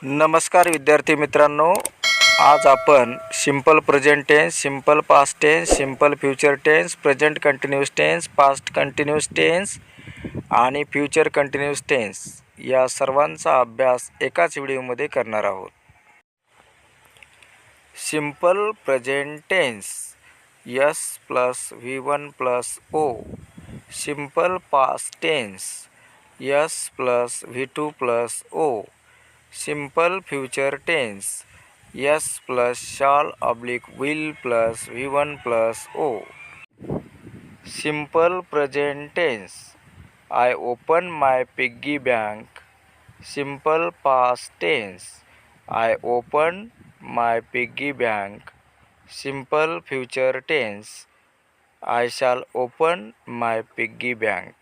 नमस्कार विद्यार्थी मित्रांनो, आज आपण simple present tense, simple past tense, simple future tense, present continuous tense, past continuous tense आणि फ्युचर कंटिन्यूअस टेन्स या सर्वांचा अभ्यास एकाच व्हिडिओमध्ये करणार आहोत. Simple present tense S + V1 + O. Simple past tense S + V2 + O. Simple future tense S + shall/will + V1 + O. Simple present tense I open my piggy bank. Simple past tense I open my piggy bank. Simple future tense I shall open my piggy bank.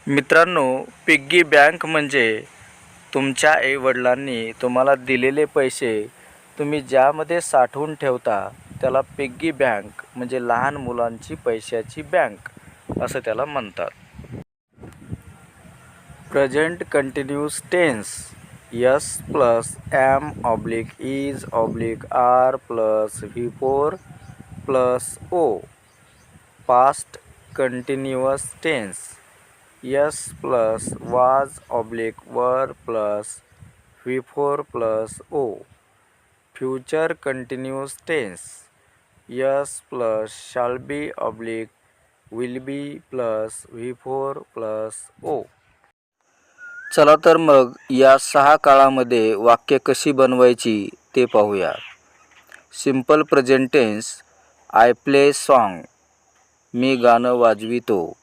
मित्रांनो, piggy bank म्हणजे तुमच्या आईवडिलांनी तुम्हाला दिलेले पैसे तुम्ही ज्यामध्ये साठवून ठेवता त्याला पिग्गी बँक म्हणजे लहान मुलांची पैशाची बँक असं त्याला म्हणतात. Present continuous tense S + am/is/are + V4 + O. Past continuous tense S + was/were + V4 + O. Future continuous tense S + shall be/will be + V4 + O. चला तर मग या 6 काळामध्ये वाक्य कशी बनवायची ते पाहूया. Simple present tense I play song, मी गाणं वाजवितो.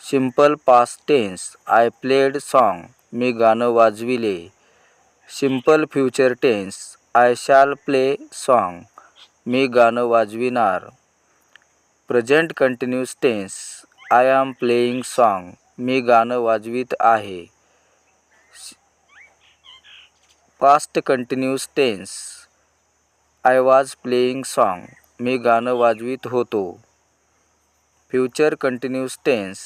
Simple past tense I played song, मी गाणं वाजविले. Simple future tense I shall play song, मी गाणं वाजविणार. Present continuous tense I am playing song, मी गाणं वाजवित आहे. Past continuous tense I was playing song, मी गाणं वाजवित होतो. Future continuous tense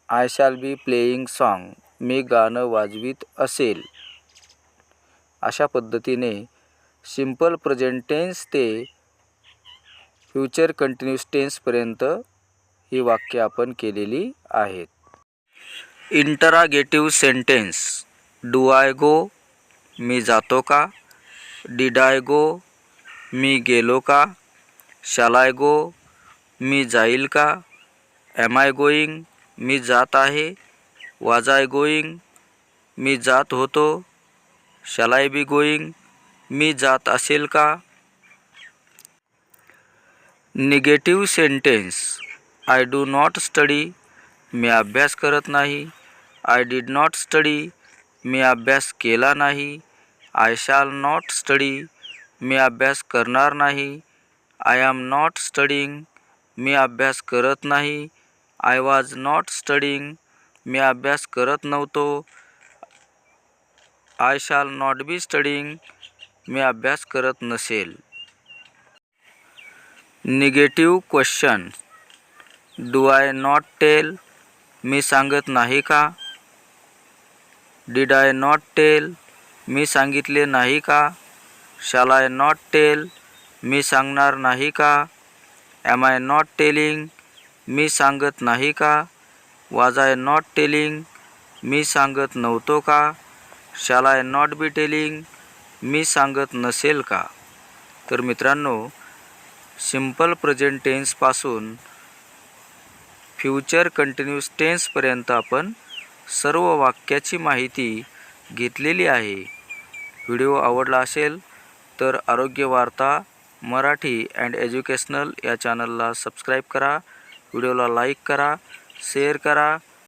I shall be playing song, मी गाणं वाजवित असेल. अशा पद्धतीने सिंपल प्रेझेंट टेन्स ते फ्युचर कंटिन्यूअस टेन्सपर्यंत ही वाक्य आपण केलेली आहेत. इंटरागेटिव्ह सेंटेन्स डू आय गो, मी जातो का. डिड आय गो, मी गेलो का. शॅल आय गो, मी जाईल का. एम आय गोईंग, मी जात आहे. वाज आय गोईंग, मी जात होतो. शॅल आय बी गोईंग, मी जात असेल का. Negative sentence I do not study, मी अभ्यास करत नाही. आय डिड नॉट स्टडी, मी अभ्यास केला नाही. आय शॅल नॉट स्टडी, मी अभ्यास करणार नाही. आय एम नॉट स्टडीइंग, मी अभ्यास करत नाही. आय वॉज नॉट स्टडीइंग, मी अभ्यास करत नव्हतो. I shall not be studying, मी अभ्यास करत नसेल. Negative question do I not tell, मी सांगत नाही का. डिड आय नॉट टेल, मी सांगितले नाही का. शॅल आय नॉट टेल, मी सांगणार नाही का. एम आय नॉट टेलिंग, मी सांगत नाही का. वाज आय नॉट टेलिंग, मी सांगत नव्हतो का. Shall I not be telling, मी सांगत नसेल का. तर मित्रांनो, सिंपल प्रेझेंट टेन्सपासून फ्युचर कंटिन्यूअस टेन्सपर्यंत आपण सर्व वाक्याची माहिती घेतलेली आहे. व्हिडिओ आवडला असेल तर आरोग्य वार्ता मराठी अँड एज्युकेशनल या चॅनलला सबस्क्राईब करा. व्हिडिओला लाईक करा, शेअर करा